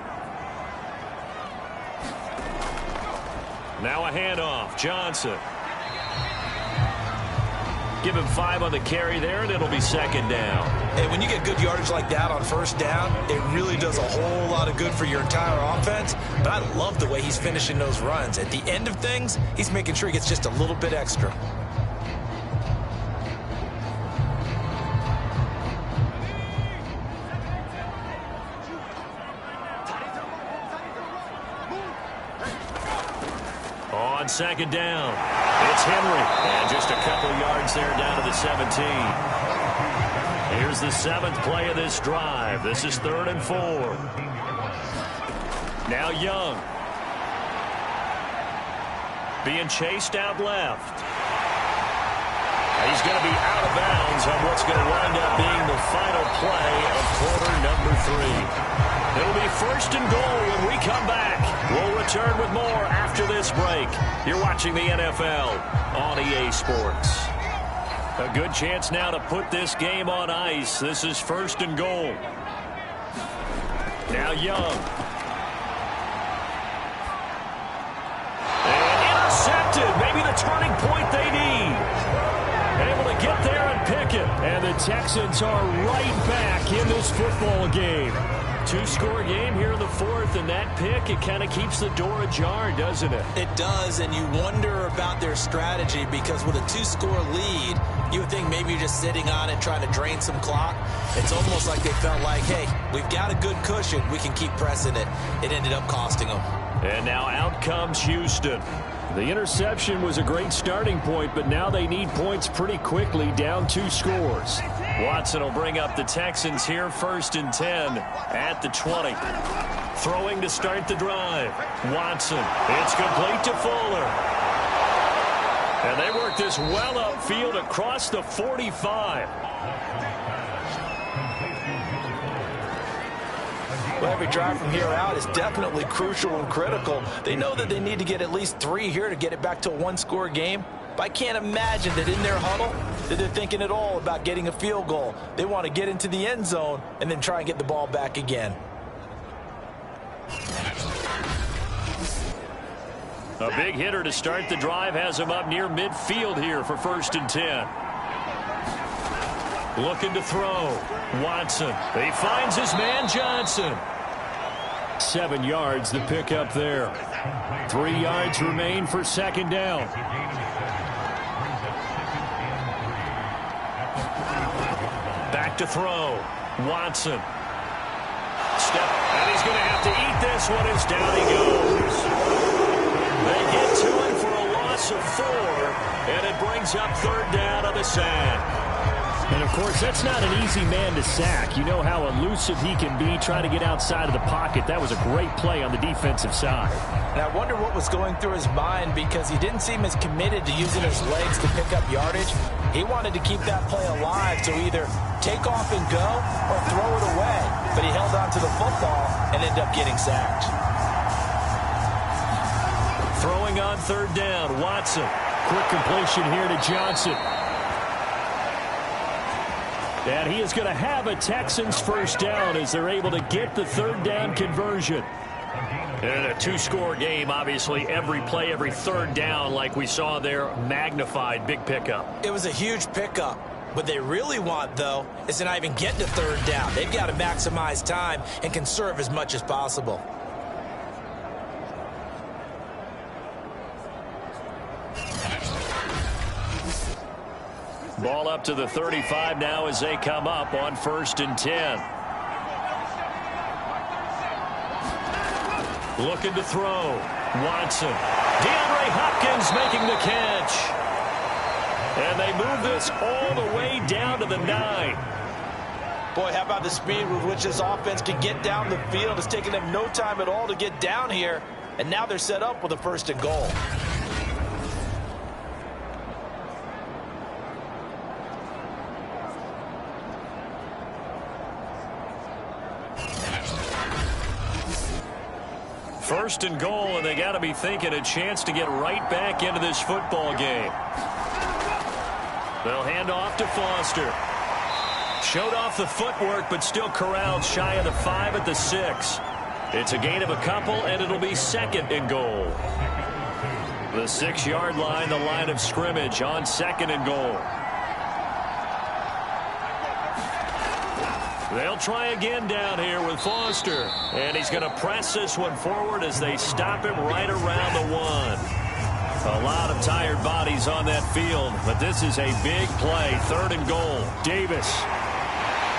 Now a handoff. Johnson. Give him 5 on the carry there, and it'll be 2nd down. Hey, when you get good yardage like that on 1st down, it really does a whole lot of good for your entire offense. But I love the way he's finishing those runs. At the end of things, he's making sure he gets just a little bit extra. On 2nd down, it's Henry. And just a couple yards there down to the 17. Here's the 7th play of this drive. This is 3rd and 4. Now Young. Being chased out left. He's going to be out of bounds on what's going to wind up being the final play of quarter number 3. It'll be 1st and goal when we come back. We'll return with more after this break. You're watching the NFL on EA Sports. A good chance now to put this game on ice. This is 1st and goal. Now Young. And intercepted. Maybe the turning point they need. Able to get there and pick it. And the Texans are right back in this football game. 2-score game here in the 4th, and that pick, it kind of keeps the door ajar, doesn't it? It does, and you wonder about their strategy because with a 2-score lead, you would think maybe you're just sitting on it trying to drain some clock. It's almost like they felt like, hey, we've got a good cushion. We can keep pressing it. It ended up costing them. And now out comes Houston. The interception was a great starting point, but now they need points pretty quickly, down 2 scores. Watson will bring up the Texans here, 1st and 10 at the 20. Throwing to start the drive. Watson. It's complete to Fuller. And they work this well upfield across the 45. Well, every drive from here out is definitely crucial and critical. They know that they need to get at least 3 here to get it back to a 1-score game. But I can't imagine that in their huddle that they're thinking at all about getting a field goal. They want to get into the end zone and then try and get the ball back again. A big hitter to start the drive has him up near midfield here for 1st and 10. Looking to throw. Watson. He finds his man Johnson. 7 yards the pickup there. 3 yards remain for 2nd down. Back to throw. Watson. Step, and he's going to have to eat this one as down he goes. They get to him for a loss of 4, and it brings up 3rd down on the sack. And, of course, that's not an easy man to sack. You know how elusive he can be trying to get outside of the pocket. That was a great play on the defensive side. And I wonder what was going through his mind, because he didn't seem as committed to using his legs to pick up yardage. He wanted to keep that play alive to either take off and go or throw it away. But he held on to the football and ended up getting sacked. Throwing on 3rd down, Watson. Quick completion here to Johnson. And he is going to have a Texans 1st down as they're able to get the 3rd down conversion. And a 2-score game, obviously, every play, every 3rd down, like we saw there, magnified, big pickup. It was a huge pickup. What they really want, though, is to not even get to 3rd down. They've got to maximize time and conserve as much as possible. Ball up to the 35 now as they come up on 1st and 10. Looking to throw. Watson. DeAndre Hopkins making the catch. And they move this all the way down to the 9. Boy, how about the speed with which this offense can get down the field? It's taken them no time at all to get down here. And now they're set up with a 1st and goal. First and goal, and they got to be thinking a chance to get right back into this football game. They'll hand off to Foster. Showed off the footwork, but still corralled shy of the 5 at the 6. It's a gain of a couple, and it'll be 2nd and goal. The 6-yard line, the line of scrimmage on 2nd and goal. They'll try again down here with Foster. And he's going to press this one forward as they stop him right around the 1. A lot of tired bodies on that field, but this is a big play. 3rd and goal. Davis.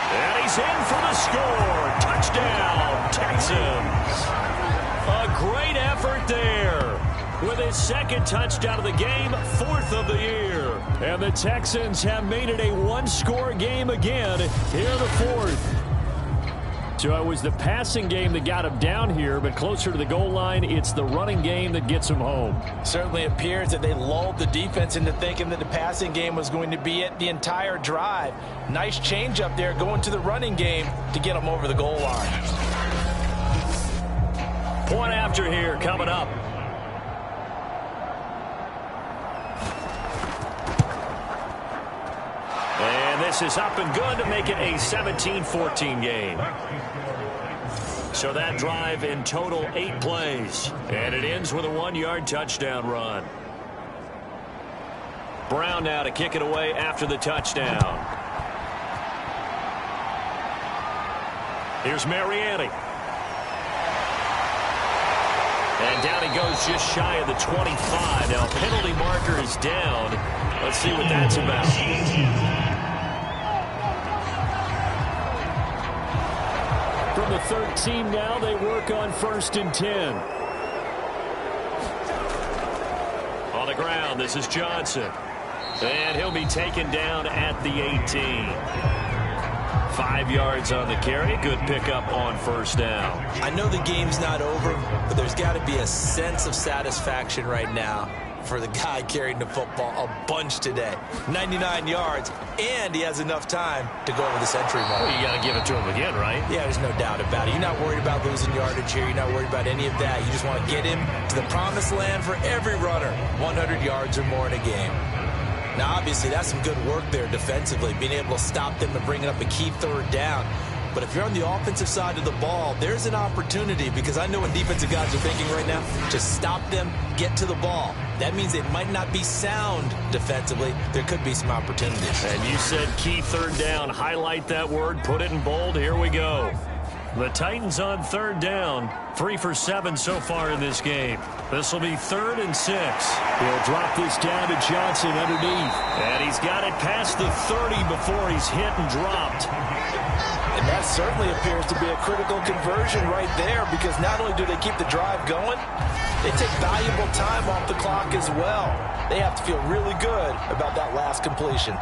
And he's in for the score. Touchdown, Texans. A great effort there. With his 2nd touchdown of the game, 4th of the year. And the Texans have made it a 1-score game again here in the 4th. So it was the passing game that got him down here, but closer to the goal line, it's the running game that gets him home. Certainly appears that they lulled the defense into thinking that the passing game was going to be it the entire drive. Nice change up there going to the running game to get them over the goal line. Point after here coming up. And this is up and good to make it a 17-14 game. So that drive in total 8 plays. And it ends with a 1-yard touchdown run. Brown now to kick it away after the touchdown. Here's Mariani. And down he goes just shy of the 25. Now penalty marker is down. Let's see what that's about. From the 13 now, they work on 1st and 10. On the ground, this is Johnson. And he'll be taken down at the 18. 5 yards on the carry. Good pickup on 1st down. I know the game's not over, but there's got to be a sense of satisfaction right now for the guy carrying the football a bunch today. 99 yards, and he has enough time to go over the century mark. Well, you got to give it to him again, right? Yeah, there's no doubt about it. You're not worried about losing yardage here. You're not worried about any of that. You just want to get him to the promised land for every runner. 100 yards or more in a game. Now, obviously, that's some good work there defensively, being able to stop them and bring up a key 3rd down. But if you're on the offensive side of the ball, there's an opportunity, because I know what defensive guys are thinking right now. Just stop them, get to the ball. That means it might not be sound defensively. There could be some opportunities. And you said key third down. Highlight that word. Put it in bold. Here we go. The Titans on third down. 3 for 7 so far in this game. This will be 3rd and 6. He'll drop this down to Johnson underneath. And he's got it past the 30 before he's hit and dropped. And that certainly appears to be a critical conversion right there, because not only do they keep the drive going, they take valuable time off the clock as well. They have to feel really good about that last completion.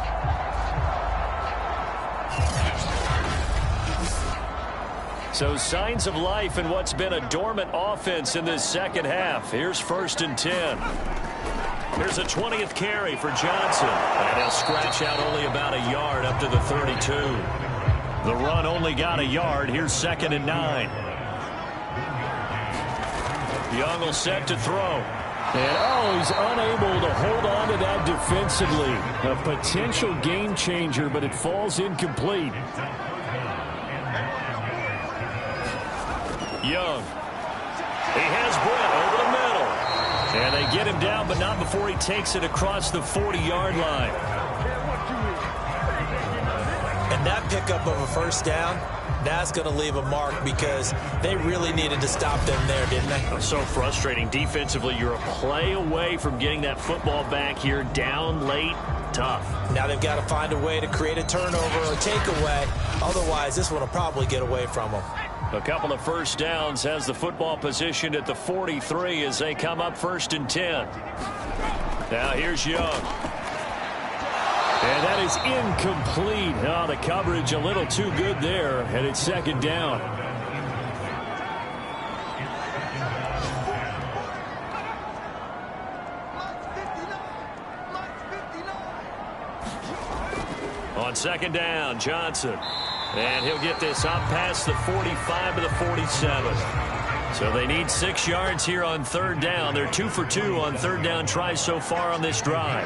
So signs of life in what's been a dormant offense in this second half. Here's 1st and 10. Here's a 20th carry for Johnson. And he'll scratch out only about a yard up to the 32. The run only got a yard. Here's 2nd and 9. Young will set to throw. And, he's unable to hold on to that defensively. A potential game changer, but it falls incomplete. Young. He has Brett over the middle. And they get him down, but not before he takes it across the 40-yard line. And that pickup of a first down, that's going to leave a mark, because they really needed to stop them there, didn't they? So frustrating. Defensively, you're a play away from getting that football back here. Down late, tough. Now they've got to find a way to create a turnover or takeaway. Otherwise, this one will probably get away from them. A couple of first downs, has the football positioned at the 43 as they come up 1st and 10. Now here's Young. And that is incomplete. Oh, the coverage a little too good there, and it's 2nd down. On 2nd down, Johnson. And he'll get this up past the 45 to the 47. So they need 6 yards here on 3rd down. They're 2 for 2 on 3rd down tries so far on this drive.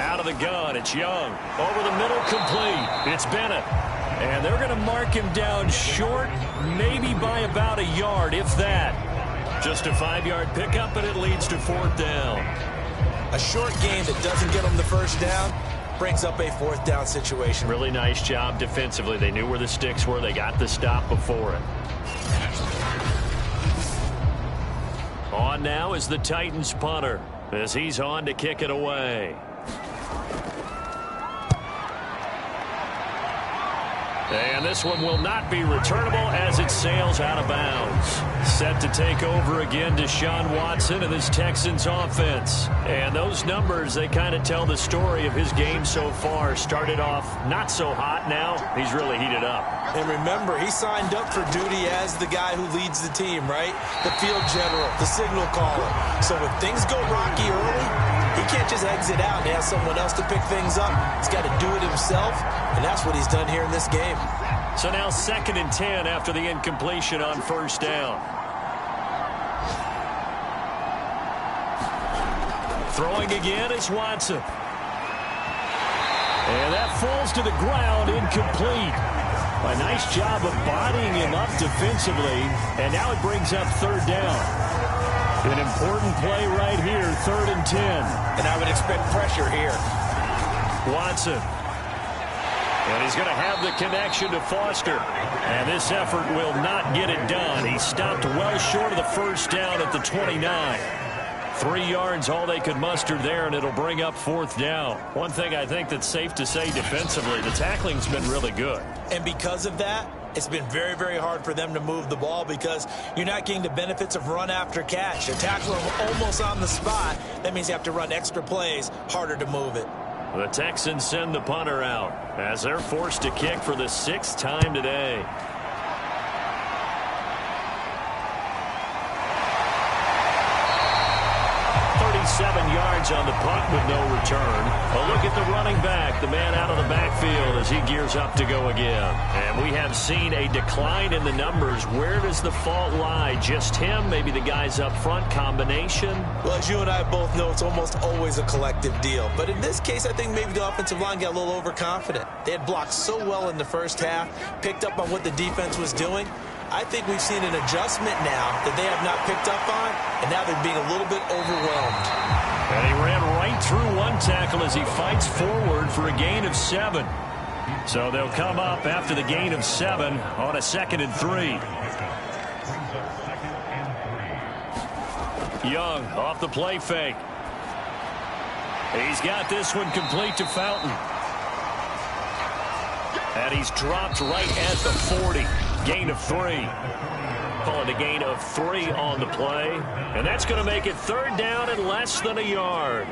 Out of the gun, it's Young. Over the middle, complete. It's Bennett. And they're going to mark him down short, maybe by about a yard, if that. Just a 5-yard pickup, and it leads to 4th down. A short game that doesn't get them the first down brings up a 4th down situation. Really nice job defensively. They knew where the sticks were. They got the stop before it. On now is the Titans punter, as he's on to kick it away. And this one will not be returnable as it sails out of bounds. Set to take over again, Deshaun Watson and this Texans offense. And those numbers, they kind of tell the story of his game so far. Started off not so hot. Now he's really heated up. And remember, he signed up for duty as the guy who leads the team, right? The field general, the signal caller. So when things go rocky early, he can't just exit out and ask someone else to pick things up. He's got to do it himself, and that's what he's done here in this game. So now 2nd and 10 after the incompletion on 1st down. Throwing again is Watson. And that falls to the ground, incomplete. A nice job of bodying him up defensively, and now it brings up 3rd down. An important play right here, 3rd and 10. And I would expect pressure here. Watson. And he's going to have the connection to Foster. And this effort will not get it done. He stopped well short of the first down at the 29. 3 yards all they could muster there, and it'll bring up 4th down. One thing I think that's safe to say defensively, the tackling's been really good. And because of that, it's been very, very hard for them to move the ball because you're not getting the benefits of run after catch. A tackle almost on the spot. That means you have to run extra plays, harder to move it. The Texans send the punter out as they're forced to kick for the 6th time today. 7 yards on the punt with no return. A look at the running back, the man out of the backfield as he gears up to go again. And we have seen a decline in the numbers. Where does the fault lie? Just him? Maybe the guys up front? Combination? Well, as you and I both know, it's almost always a collective deal. But in this case, I think maybe the offensive line got a little overconfident. They had blocked so well in the first half, picked up on what the defense was doing. I think we've seen an adjustment now that they have not picked up on, and now they're being a little bit overwhelmed. And he ran right through one tackle as he fights forward for a gain of 7. So they'll come up after the gain of 7 on a 2nd and 3. Young off the play fake. He's got this one complete to Fountain. And he's dropped right at the 40. Gain of 3. Call it a gain of 3 on the play. And that's going to make it 3rd down and less than a yard.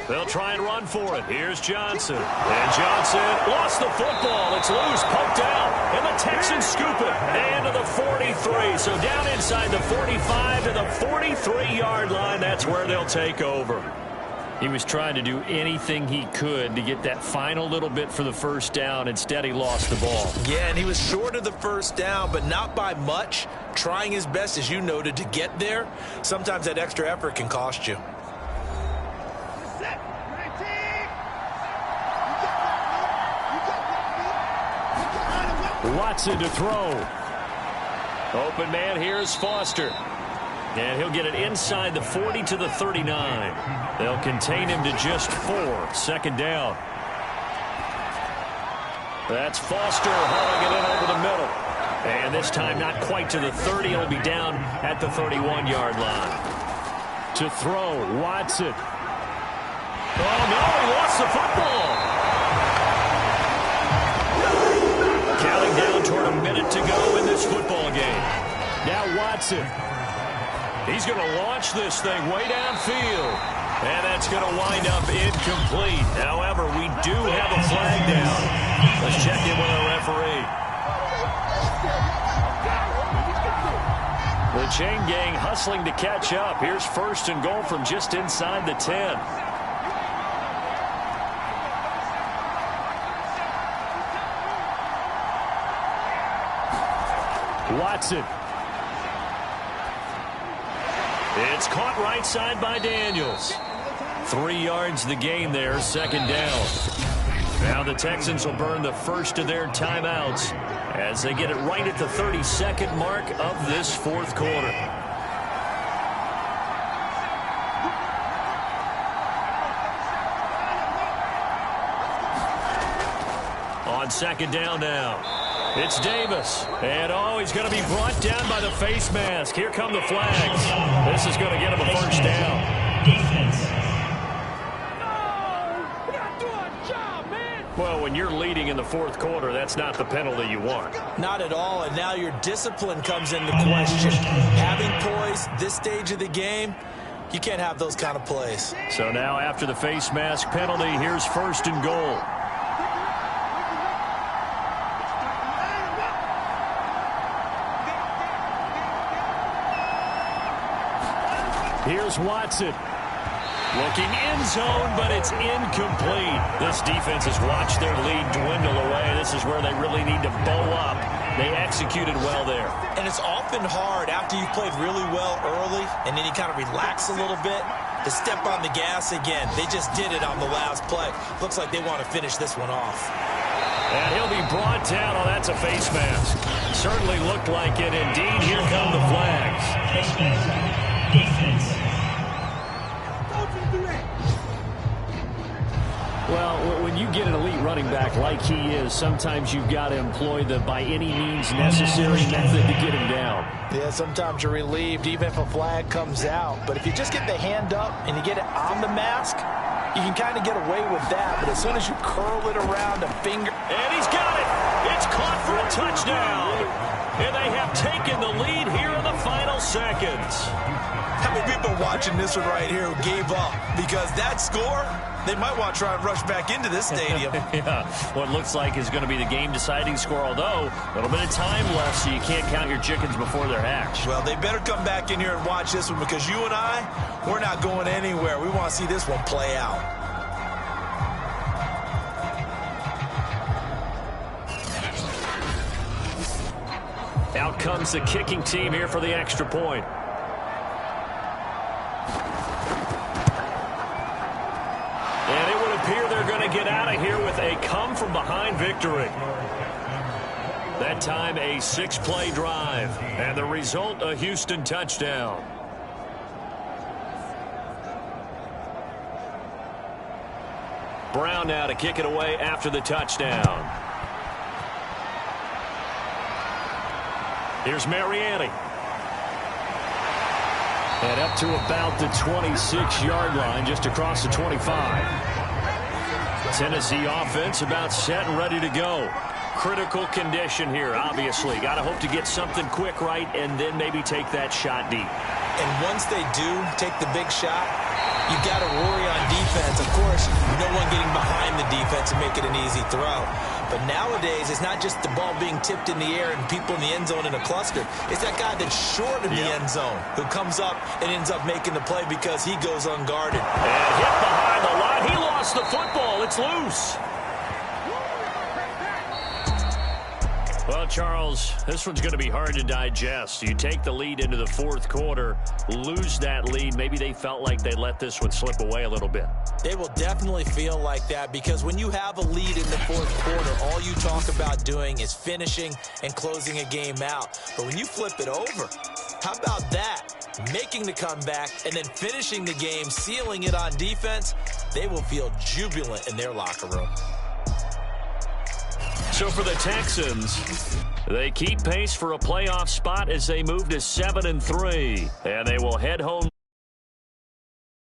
They'll try and run for it. Here's Johnson. And Johnson lost the football. It's loose, poked out. And the Texans scoop it. And to the 43. So down inside the 45 to the 43-yard line. That's where they'll take over. He was trying to do anything he could to get that final little bit for the first down. Instead, he lost the ball. Yeah, and he was short of the first down, but not by much. Trying his best, as you noted, to get there. Sometimes that extra effort can cost you. Watson to throw. Open man, here's Foster. And he'll get it inside the 40 to the 39. They'll contain him to just 4. 2nd down. That's Foster hauling it in over the middle. And this time not quite to the 30. He'll be down at the 31-yard line. To throw, Watson. Oh, no, he lost the football. Counting down toward a minute to go in this football game. Now Watson. He's going to launch this thing way downfield. And that's going to wind up incomplete. However, we do have a flag down. Let's check in with our referee. The chain gang hustling to catch up. Here's 1st and goal from just inside the 10. Watson. It's caught right side by Daniels. 3 yards the gain there, 2nd down. Now the Texans will burn the first of their timeouts as they get it right at the 32nd mark of this 4th quarter. On 2nd down now. It's Davis. And, he's going to be brought down by the face mask. Here come the flags. This is going to get him a 1st down. Defense. Well, when you're leading in the 4th quarter, that's not the penalty you want. Not at all, and now your discipline comes into question. Having poise this stage of the game, you can't have those kind of plays. So now after the face mask penalty, here's 1st and goal. Here's Watson. Looking end zone, but it's incomplete. This defense has watched their lead dwindle away. This is where they really need to bow up. They executed well there. And it's often hard after you've played really well early and then you kind of relax a little bit to step on the gas again. They just did it on the last play. Looks like they want to finish this one off. And he'll be brought down. Oh, that's a face mask. Certainly looked like it. Indeed, here come the flags. Defense. Well, when you get an elite running back like he is, sometimes you've got to employ the by any means necessary method to get him down. Yeah, sometimes you're relieved even if a flag comes out. But if you just get the hand up and you get it on the mask, you can kind of get away with that. But as soon as you curl it around a finger. And he's got it. It's caught for a touchdown. And they have taken the lead here in the final seconds. How many people watching this one right here who gave up? Because that score, they might want to try and rush back into this stadium. Yeah, what looks like is going to be the game-deciding score, although a little bit of time left, so you can't count your chickens before they're hatched. Well, they better come back in here and watch this one, because you and I, we're not going anywhere. We want to see this one play out. Out comes the kicking team here for the extra point. And it would appear they're going to get out of here with a come-from-behind victory. That time, a 6-play drive. And the result, a Houston touchdown. Brown now to kick it away after the touchdown. Here's Mariani. And up to about the 26-yard line, just across the 25. Tennessee offense about set and ready to go. Critical condition here, obviously. Got to hope to get something quick right and then maybe take that shot deep. And once they do take the big shot, you got to worry on defense. Of course, no one getting behind the defense and make it an easy throw. But nowadays, it's not just the ball being tipped in the air and people in the end zone in a cluster. It's that guy that's short in the end zone who comes up and ends up making the play because he goes unguarded. And hit behind the line. He lost the football. It's loose. Well, Charles, this one's going to be hard to digest. You take the lead into the fourth quarter, lose that lead. Maybe they felt like they let this one slip away a little bit. They will definitely feel like that, because when you have a lead in the fourth quarter, all you talk about doing is finishing and closing a game out. But when you flip it over, how about that? Making the comeback and then finishing the game, sealing it on defense, they will feel jubilant in their locker room. So for the Texans, they keep pace for a playoff spot as they move to 7-3, and they will head home.